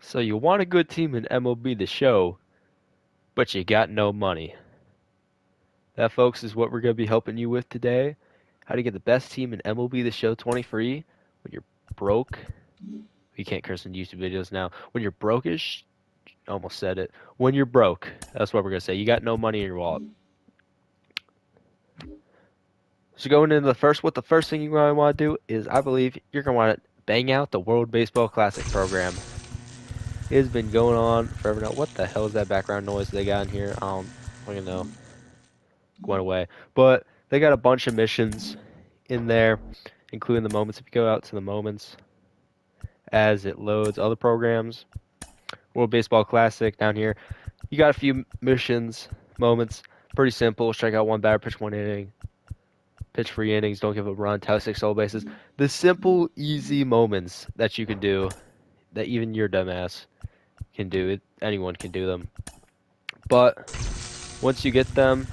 So you want a good team in MLB The Show, but you got no money. That, folks, is what we're going to be helping you with today. How to get the best team in MLB The Show 20 free when you're broke. You can't curse in YouTube videos now. When you're brokish, almost said it. When you're broke, that's what we're going to say. You got no money in your wallet. So going into the first thing you want to do is, I believe, you're going to want to bang out the World Baseball Classic program. It has been going on forever now. What the hell is that background noise they got in here? I don't know. Went away. But they got a bunch of missions in there, including the moments. If you go out to the moments as it loads other programs, World Baseball Classic down here, you got a few missions, moments. Pretty simple. Strike out one batter, pitch one inning, pitch 3 innings, don't give up a run, tally 6 stolen bases. The simple, easy moments that you can do that even your dumbass can do. Anyone can do them. But once you get them,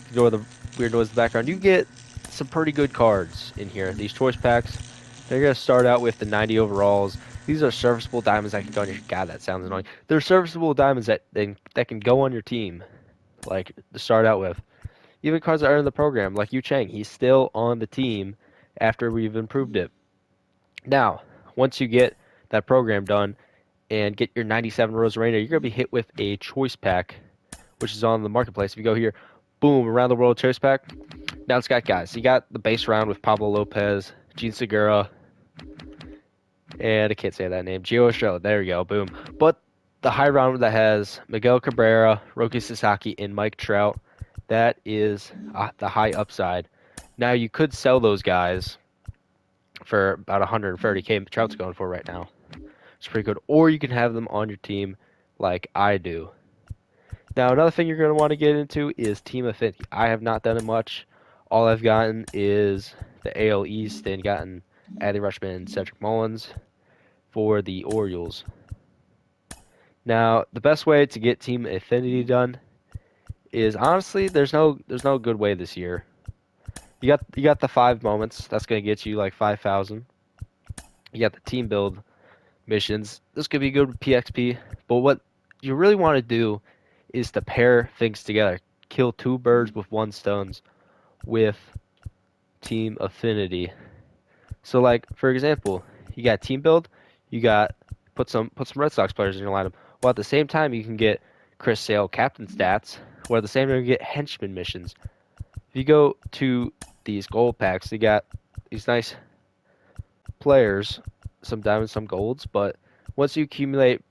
ignore the weird noise in the background, you get some pretty good cards in here. These choice packs, they're going to start out with the 90 overalls. These are serviceable diamonds that can go on your... God, that sounds annoying. They're serviceable diamonds that can go on your team, like, to start out with. Even cards that are in the program, like Yu Chang, he's still on the team after we've improved it. Now, once you get that program done and get your 97 Rosarena, you're going to be hit with a choice pack, which is on the marketplace. If you go here, boom, around the world choice pack. Now it's got guys. You got the base round with Pablo Lopez, Gene Segura, and I can't say that name, Gio Urshela. There you go, boom. But the high round that has Miguel Cabrera, Roki Sasaki, and Mike Trout, that is the high upside. Now you could sell those guys for about 130K. Trout's going for right now. It's pretty good. Or you can have them on your team like I do. Now, another thing you're going to want to get into is Team Affinity. I have not done it much. All I've gotten is the AL East and gotten Adley Rutschman and Cedric Mullins for the Orioles. Now, the best way to get Team Affinity done is, honestly, there's no good way this year. You got the 5 moments. That's going to get you like 5,000. You got the team build missions. This could be good with PXP, but what you really want to do is to pair things together. Kill 2 birds with 1 stone with Team Affinity. So, like, for example, you got team build, you got put some Red Sox players in your lineup. While at the same time you can get Chris Sale captain stats, or at the same time you get henchman missions. If you go to these gold packs, you got these nice players, some diamonds, some golds, but once you accumulate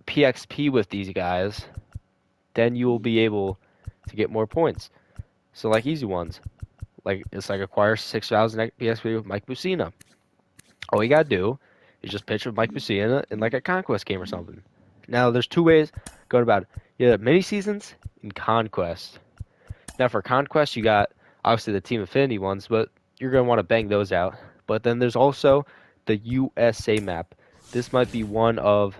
PXP with these guys, then you will be able to get more points. So, like, easy ones. Like, it's like acquire 6,000 PXP with Mike Mussina. All you gotta do is just pitch with Mike Mussina in like a Conquest game or something. Now, there's 2 ways going about it. You have mini seasons and Conquest. Now, for Conquest, you got obviously the Team Affinity ones, but you're gonna want to bang those out. But then there's also the USA map. This might be one of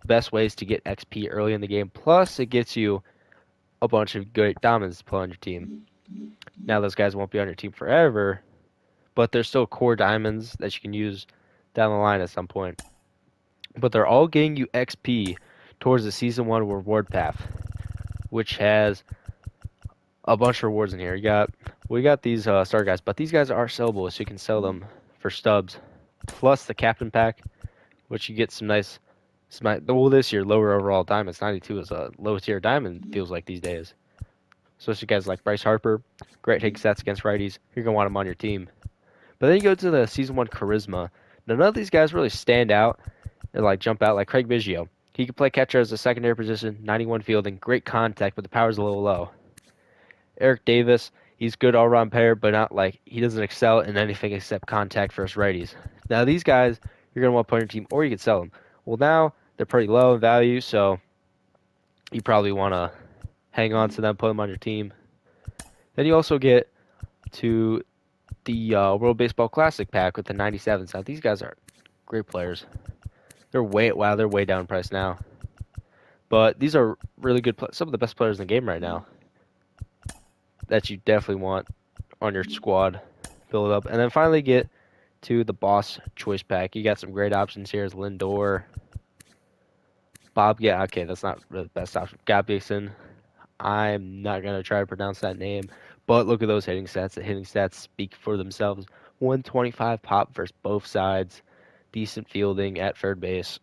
the best ways to get XP early in the game. Plus, it gets you a bunch of good diamonds to put on your team. Now, those guys won't be on your team forever, but they're still core diamonds that you can use down the line at some point. But they're all getting you XP towards the Season 1 reward path, which has a bunch of rewards in here. We got these star guys, but these guys are sellable, so you can sell them for stubs. Plus the captain pack, which you get some nice... Well, this year, lower overall diamonds. 92 is a low tier diamond, feels like these days. Especially guys like Bryce Harper, great hit stats against righties. You're going to want him on your team. But then you go to the Season 1 Charisma. Now, none of these guys really stand out and like jump out like Craig Biggio. He can play catcher as a secondary position, 91 fielding, great contact, but the power's a little low. Eric Davis, he's good all-around player, but not like he doesn't excel in anything except contact versus righties. Now, these guys, you're going to want to put on your team, or you can sell them. Well, now they're pretty low in value, so you probably want to hang on to them, put them on your team. Then you also get to the World Baseball Classic pack with the 97s. Now, these guys are great players. They're way down in price now. But these are really good some of the best players in the game right now that you definitely want on your squad. Fill it up. And then finally get to the Boss Choice Pack. You got some great options here as Lindor, Bob, yeah, okay, that's not the best option. Gabson, I'm not gonna try to pronounce that name, but look at those hitting stats. The hitting stats speak for themselves. 125 pop versus both sides. Decent fielding at third base.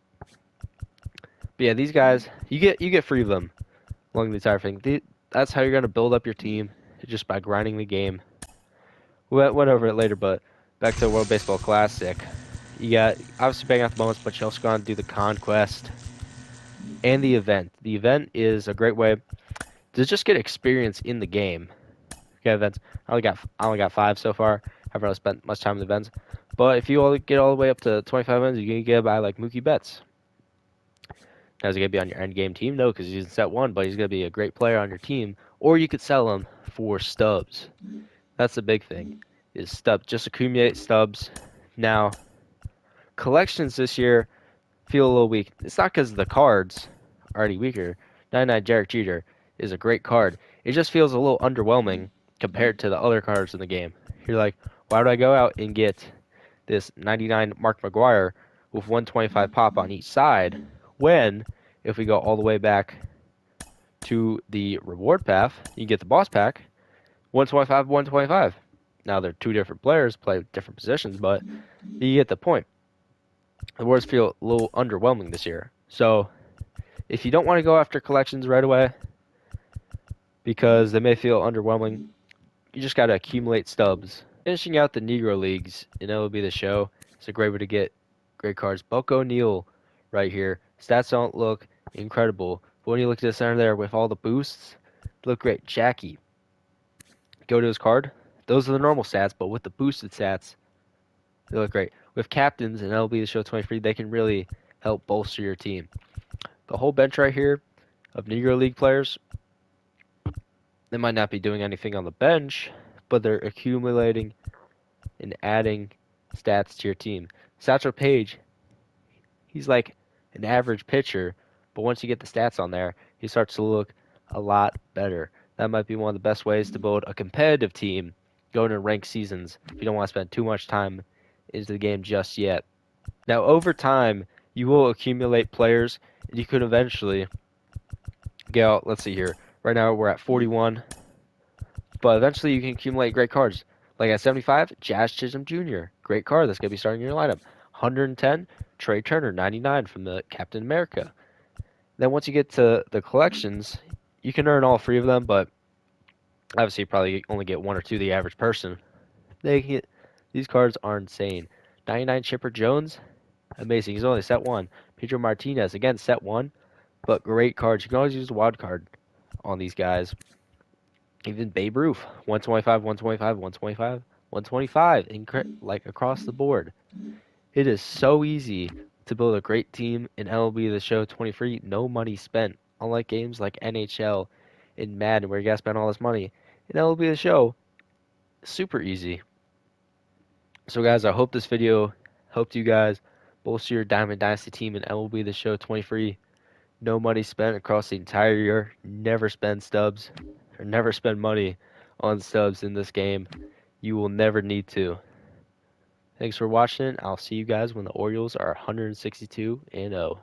But yeah, these guys, you get free of them along the entire thing. That's how you're gonna build up your team, just by grinding the game. We went over it later, but back to the World Baseball Classic. You got obviously banging out the moments, but you also got to do the conquest and the event. The event is a great way to just get experience in the game. Okay, events. I only got 5 so far. Haven't really spent much time in the events. But if you all get all the way up to 25 wins, you can get by like Mookie Betts. Now, is he gonna be on your end game team? No, because he's in set 1, but he's gonna be a great player on your team. Or you could sell him for stubs. That's the big thing. Is stub. Just accumulate stubs. Now, collections this year feel a little weak. It's not because the cards are any weaker. 99 Derek Jeter is a great card. It just feels a little underwhelming compared to the other cards in the game. You're like, why would I go out and get this 99 Mark McGuire with 125 pop on each side when, if we go all the way back to the reward path, you get the boss pack, 125, 125. Now they're two different players, play different positions, but you get the point. The words feel a little underwhelming this year. So if you don't want to go after collections right away because they may feel underwhelming, you just got to accumulate stubs. Finishing out the Negro Leagues, and it will be the show. It's a great way to get great cards. Buck O'Neil right here. Stats don't look incredible, but when you look at the center there with all the boosts, they look great. Jackie, go to his card. Those are the normal stats, but with the boosted stats, they look great. With captains and LB the Show 23, they can really help bolster your team. The whole bench right here of Negro League players, they might not be doing anything on the bench, but they're accumulating and adding stats to your team. Satchel Paige, he's like an average pitcher, but once you get the stats on there, he starts to look a lot better. That might be one of the best ways to build a competitive team going to ranked seasons if you don't want to spend too much time into the game just yet. Now, over time, you will accumulate players, and you could eventually get out. Let's see here. Right now, we're at 41, but eventually you can accumulate great cards. Like at 75, Jazz Chisholm Jr., great card that's going to be starting in your lineup. 110, Trey Turner, 99 from the Captain America. Then once you get to the collections, you can earn all 3 of them, but obviously you probably only get 1 or 2 the average person. These cards are insane. 99 Chipper Jones, amazing. He's only set 1. Pedro Martinez, again, set 1, but great cards. You can always use a wild card on these guys. Even Babe Ruth, 125, 125, 125, 125, like across the board. It is so easy to build a great team in MLB The Show 23, no money spent. Unlike games like NHL and Madden where you gotta spend all this money, in MLB The Show, super easy. So guys, I hope this video helped you guys bolster your Diamond Dynasty team in MLB The Show 23. No money spent across the entire year. Never spend stubs or never spend money on stubs in this game. You will never need to. Thanks for watching. I'll see you guys when the Orioles are 162-0.